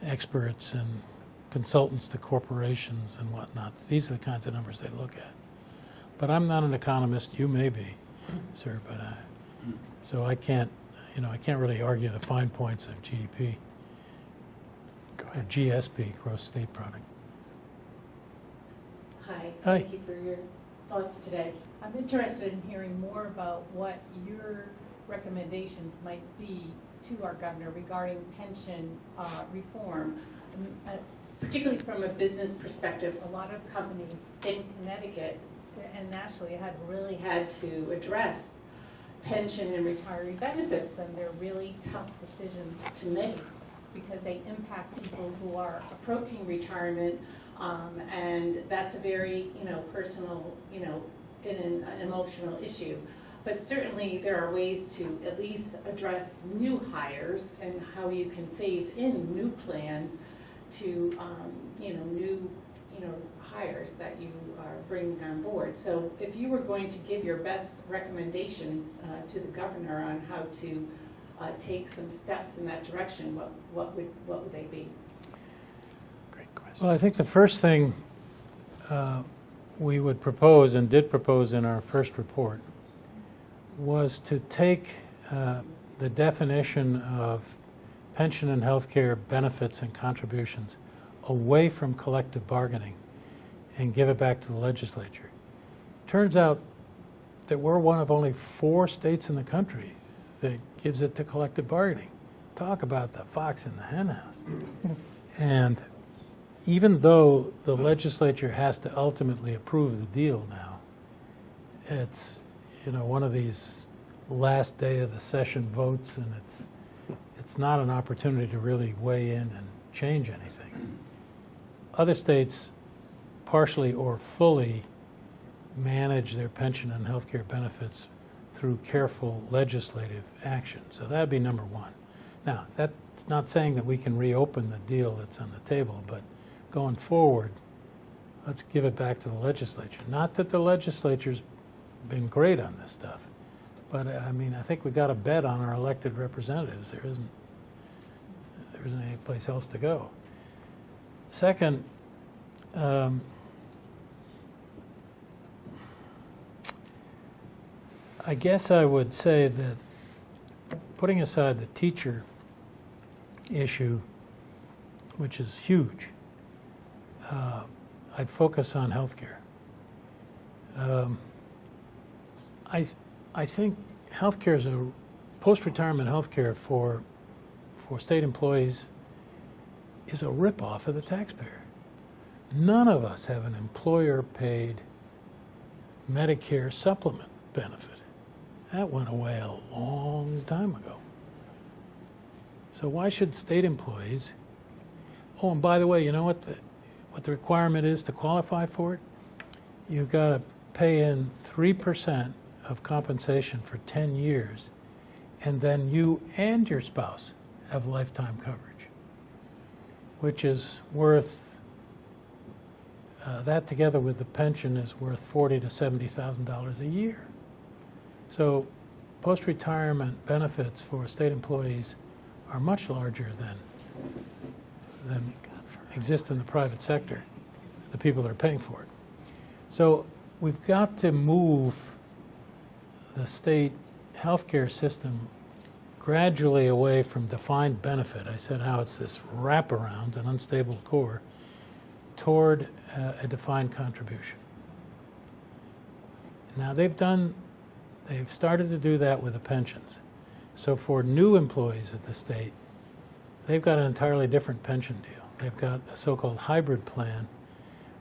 experts and consultants to corporations and whatnot, these are the kinds of numbers they look at. But I'm not an economist. You may be, sir, but so I can't really argue the fine points of GDP or GSP, gross state product. Hi. Hi. Thank you for your thoughts today. I'm interested in hearing more about what your recommendations might be to our governor regarding pension reform. Particularly from a business perspective, a lot of companies in Connecticut and nationally have really had to address pension and retiree benefits, and they're really tough decisions to make because they impact people who are approaching retirement, and that's a very personal, an emotional issue. But certainly there are ways to at least address new hires and how you can phase in new plans to new hires that you are bringing on board. So if you were going to give your best recommendations to the governor on how to take some steps in that direction, what would they be? Great question. Well, I think the first thing we would propose and did propose in our first report was to take the definition of pension and health care benefits and contributions away from collective bargaining and give it back to the legislature. Turns out that we're one of only 4 states in the country that gives it to collective bargaining. Talk about the fox in the hen house. And even though the legislature has to ultimately approve the deal now, it's one of these last day of the session votes, and it's not an opportunity to really weigh in and change anything. Other states partially or fully manage their pension and health care benefits through careful legislative action. So that would be number one. Now, that's not saying that we can reopen the deal that's on the table, but going forward, let's give it back to the legislature. Not that the legislature's been great on this stuff, but I mean, I think we got to bet on our elected representatives. There isn't any place else to go. Second, I guess I would say that putting aside the teacher issue, which is huge, I'd focus on healthcare. I think healthcare is a post-retirement healthcare for state employees is a ripoff of the taxpayer. None of us have an employer-paid Medicare supplement benefit. That went away a long time ago. So why should state employees, oh, and by the way, you know what the requirement is to qualify for it? You've got to pay in 3% of compensation for 10 years, and then you and your spouse have lifetime coverage, which is worth, that together with the pension is worth $40,000 to $70,000 a year. So post-retirement benefits for state employees are much larger than exist in the private sector, the people that are paying for it. So we've got to move the state healthcare system gradually away from defined benefit. I said how it's this wraparound, an unstable core, toward a defined contribution. Now they've started to do that with the pensions. So for new employees at the state, they've got an entirely different pension deal. They've got a so-called hybrid plan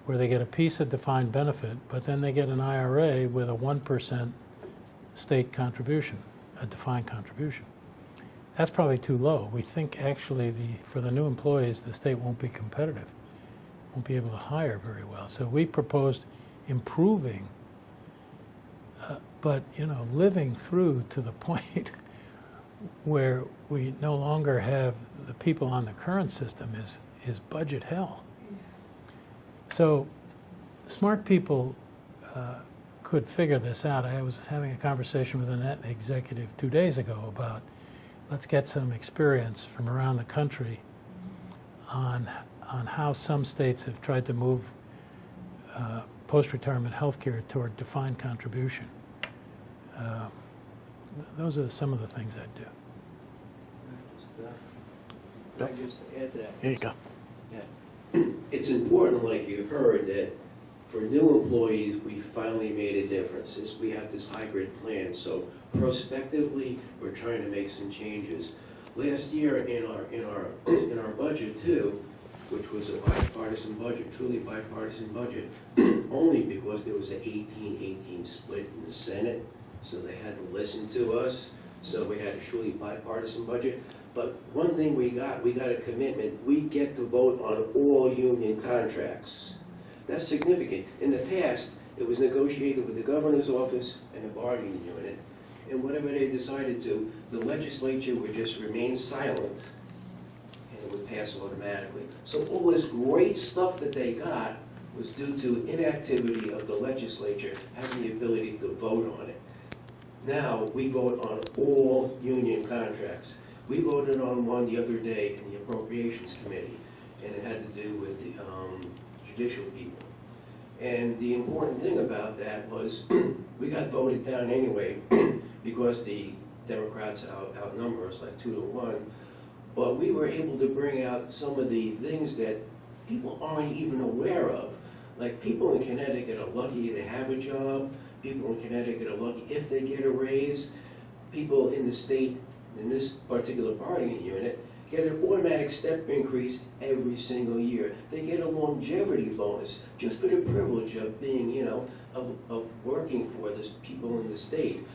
where they get a piece of defined benefit, but then they get an IRA with a 1% state contribution, a defined contribution. That's probably too low. We think actually for the new employees, the state won't be competitive, won't be able to hire very well. So we proposed improving, but living through to the point where we no longer have the people on the current system is budget hell. So smart people could figure this out. I was having a conversation with an Aetna executive 2 days ago about let's get some experience from around the country on how some states have tried to move post-retirement health care toward defined contribution. Those are some of the things I'd do. Can I just add to that? Here you go. Yeah. It's important, like you heard, that for new employees, we finally made a difference. We have this hybrid plan, so prospectively, we're trying to make some changes. Last year, in our budget too, which was a bipartisan budget, truly bipartisan budget, only because there was an 18-18 split in the Senate, so they had to listen to us. So we had a truly bipartisan budget. But one thing we got a commitment. We get to vote on all union contracts. That's significant. In the past, it was negotiated with the governor's office and the bargaining unit. And whatever they decided to, the legislature would just remain silent and it would pass automatically. So all this great stuff that they got was due to inactivity of the legislature having the ability to vote on it. Now, we vote on all union contracts. We voted on one the other day in the Appropriations Committee, and it had to do with the judicial people. And the important thing about that was we got voted down anyway because the Democrats outnumber us like 2-1. But we were able to bring out some of the things that people aren't even aware of. Like people in Connecticut are lucky to have a job. People in Connecticut are lucky if they get a raise. People in the state, in this particular bargaining unit, get an automatic step increase every single year. They get a longevity bonus just for the privilege of being, of working for the people in the state.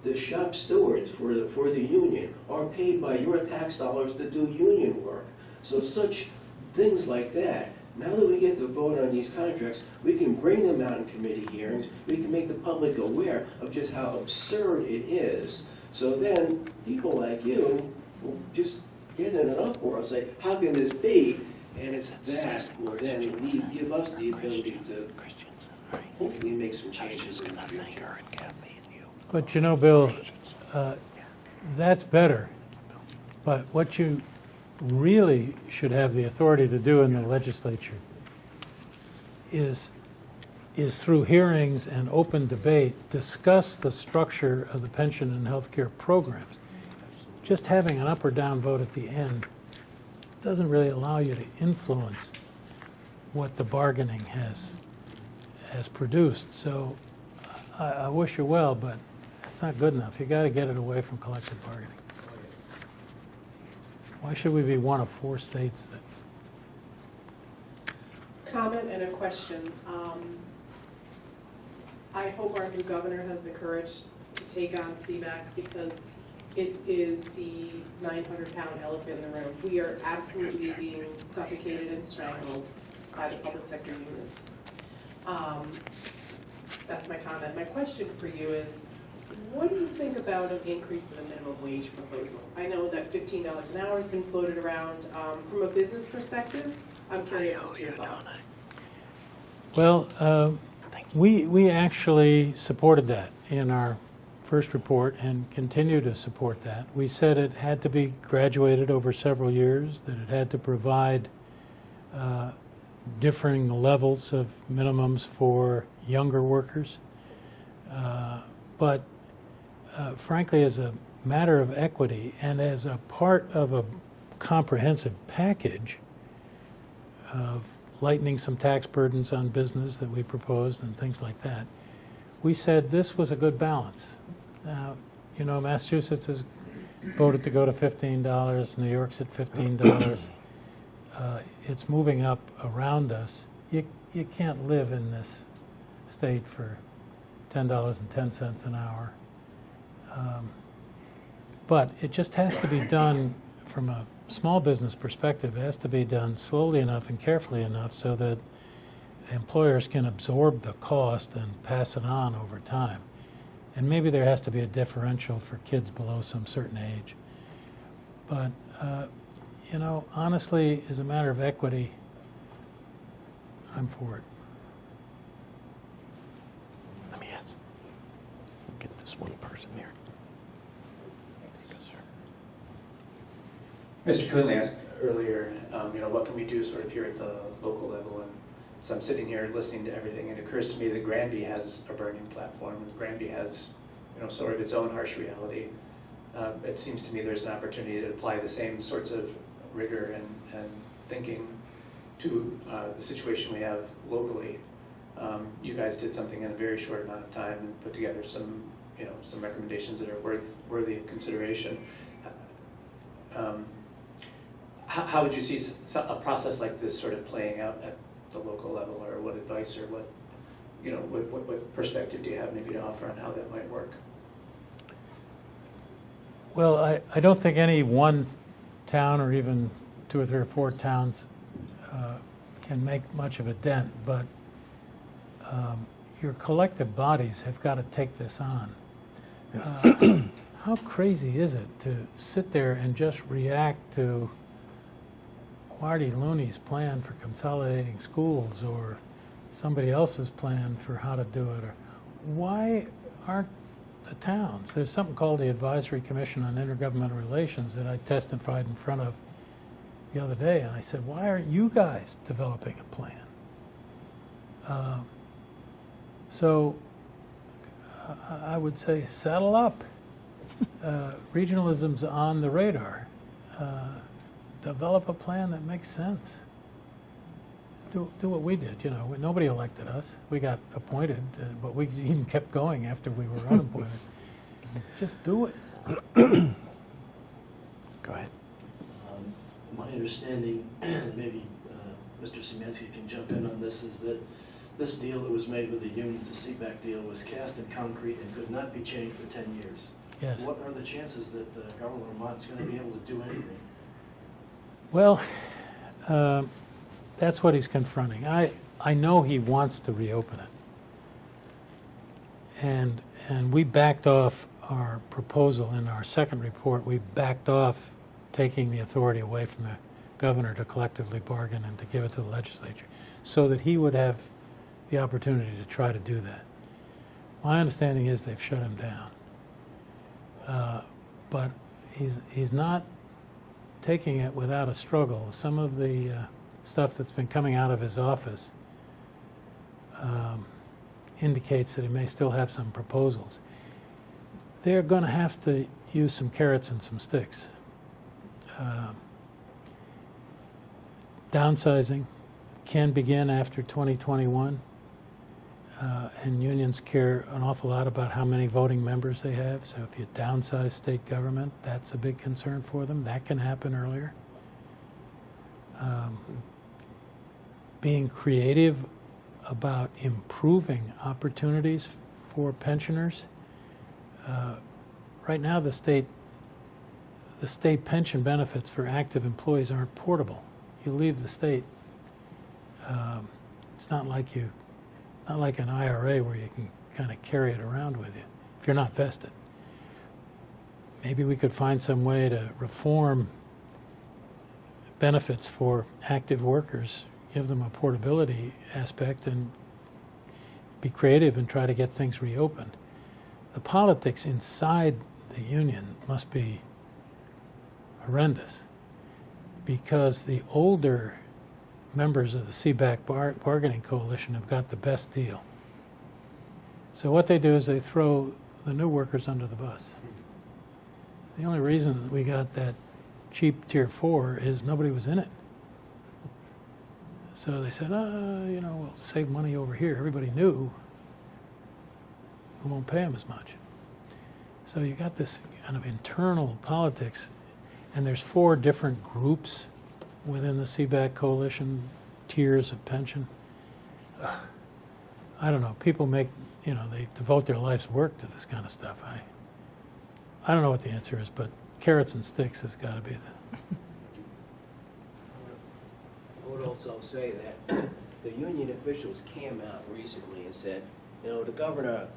The shop stewards for the union are paid by your tax dollars to do union work. So such things like that. Now that we get to vote on these contracts, we can bring them out in committee hearings. We can make the public aware of just how absurd it is. So then people like you will just get in an uproar and say, how can this be? And it's that where then give us the ability to hopefully make some changes in the future. But Bill, that's better. But what you really should have the authority to do in the legislature is through hearings and open debate, discuss the structure of the pension and healthcare programs. Just having an up or down vote at the end doesn't really allow you to influence what the bargaining has produced. So I wish you well, but it's not good enough. You got to get it away from collective bargaining. Why should we be one of 4 states that? Comment and a question. I hope our new governor has the courage to take on CMAQ because it is the 900-pound elephant in the room. We are absolutely being suffocated and strangled by the public sector unions. That's my comment. My question for you is, what do you think about an increase in the minimum wage proposal? I know that $15 an hour has been floated around. From a business perspective, I'm curious as to your thoughts. Well, we actually supported that in our first report and continue to support that. We said it had to be graduated over several years, that it had to provide differing levels of minimums for younger workers. But frankly, as a matter of equity and as a part of a comprehensive package of lightening some tax burdens on business that we proposed and things like that, we said this was a good balance. Now, you know, Massachusetts has voted to go to $15. New York's at $15. It's moving up around us. You can't live in this state for $10.10 an hour. But it just has to be done from a small business perspective. It has to be done slowly enough and carefully enough so that employers can absorb the cost and pass it on over time. And maybe there has to be a differential for kids below some certain age. But, you know, honestly, as a matter of equity, I'm for it. Let me get this one person here. Mr. Coonley asked earlier, you know, what can we do sort of here at the local level? And so I'm sitting here listening to everything, and it occurs to me that Granby has a burning platform, and Granby has, you know, sort of its own harsh reality. It seems to me there's an opportunity to apply the same sorts of rigor and thinking to the situation we have locally. You guys did something in a very short amount of time and put together some, you know, some recommendations that are worthy of consideration. How would you see a process like this sort of playing out at the local level, or what advice or what, you know, what perspective do you have maybe to offer on how that might work? Well, I don't think any one town or even 2 or 3 or 4 towns can make much of a dent, but your collective bodies have got to take this on. How crazy is it to sit there and just react to Marty Looney's plan for consolidating schools or somebody else's plan for how to do it? Or why aren't the towns? There's something called the Advisory Commission on Intergovernmental Relations that I testified in front of the other day, and I said, why aren't you guys developing a plan? So I would say saddle up. Regionalism's on the radar. Develop a plan that makes sense. Do what we did. You know, nobody elected us. We got appointed, but we even kept going after we were unappointed. Just do it. Go ahead. My understanding, and maybe Mr. Szymanski can jump in on this, is that this deal that was made with the union, the CBAC deal, was cast in concrete and could not be changed for 10 years. Yes. What are the chances that Governor Vermont's going to be able to do anything? Well, that's what he's confronting. I know he wants to reopen it. And we backed off our proposal in our second report. We backed off taking the authority away from the governor to collectively bargain and to give it to the legislature so that he would have the opportunity to try to do that. My understanding is they've shut him down. But he's not taking it without a struggle. Some of the stuff that's been coming out of his office indicates that he may still have some proposals. They're going to have to use some carrots and some sticks. Downsizing can begin after 2021. And unions care an awful lot about how many voting members they have. So if you downsize state government, that's a big concern for them. That can happen earlier. Being creative about improving opportunities for pensioners. Right now, the state pension benefits for active employees aren't portable. You leave the state, it's not like an IRA where you can kind of carry it around with you if you're not vested. Maybe we could find some way to reform benefits for active workers, give them a portability aspect, and be creative and try to get things reopened. The politics inside the union must be horrendous because the older members of the CBAC bargaining coalition have got the best deal. So what they do is they throw the new workers under the bus. The only reason we got that cheap Tier 4 is nobody was in it. So they said, we'll save money over here. Everybody knew we won't pay them as much. So you got this kind of internal politics, and there's 4 different groups within the CBAC coalition, tiers of pension. I don't know. People they devote their life's work to this kind of stuff. I don't know what the answer is, but carrots and sticks has got to be the... I would also say that the union officials came out recently and said, the governor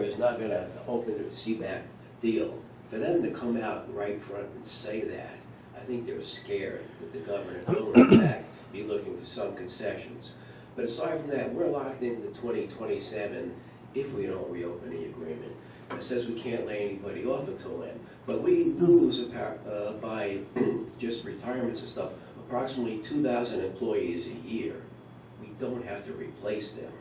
is not going to open the CBAC deal. For them to come out right front and say that, I think they're scared that the governor will in fact be looking for some concessions. But aside from that, we're locked into 2027 if we don't reopen the agreement. It says we can't lay anybody off until then. But we lose by just retirements and stuff, approximately 2,000 employees a year. We don't have to replace them.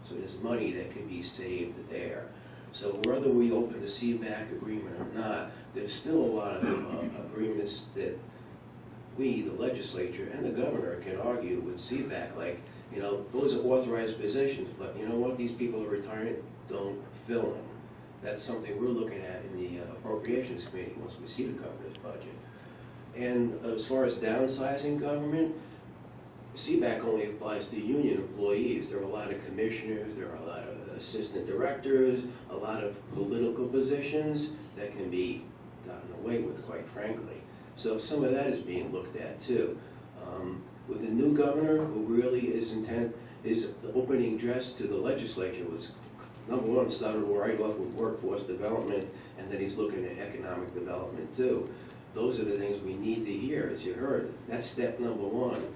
So there's money that can be saved there. So whether we open the CBAC agreement or not, there's still a lot of agreements that we, the legislature, and the governor can argue with CBAC, like, those are authorized positions, but you know what, these people are retiring, don't fill them. That's something we're looking at in the Appropriations Committee once we see the governor's budget. And as far as downsizing government, CBAC only applies to union employees. There are a lot of commissioners, there are a lot of assistant directors, a lot of political positions that can be gotten away with, quite frankly. So some of that is being looked at too. With the new governor, who really is the opening address to the legislature was, number one, started right off with workforce development, and then he's looking at economic development too. Those are the things we need to hear, as you heard. That's step number one,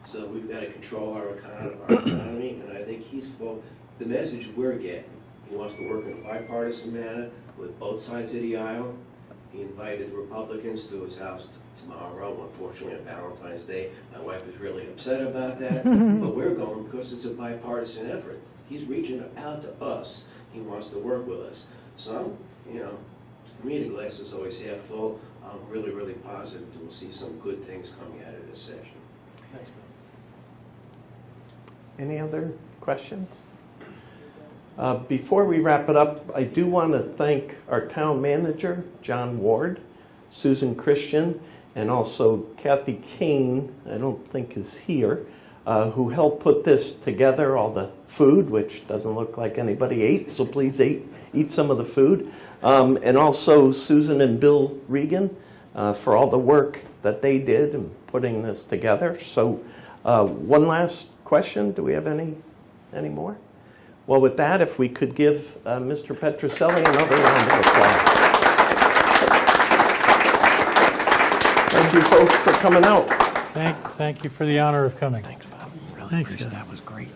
So we've got to control our economy, and I think the message we're getting, he wants to work in a bipartisan manner with both sides of the aisle. He invited Republicans to his house tomorrow, unfortunately on Valentine's Day. My wife is really upset about that, but we're going because it's a bipartisan effort. He's reaching out to us. He wants to work with us. So, for me, the glass is always half full. I'm really, really positive that we'll see some good things coming out of this session. Thanks, man. Any other questions? Before we wrap it up, I do want to thank our town manager, John Ward, Susan Christian, and also Kathy Kane, I don't think is here, who helped put this together, all the food, which doesn't look like anybody ate, so please eat some of the food. And also Susan and Bill Regan for all the work that they did in putting this together. So one last question, do we have any more? Well, with that, if we could give Mr. Patricelli another round of applause. Thank you, folks, for coming out. Thank you for the honor of coming. Thanks, Bob. Really Thanks, appreciate Scott. that. Was great.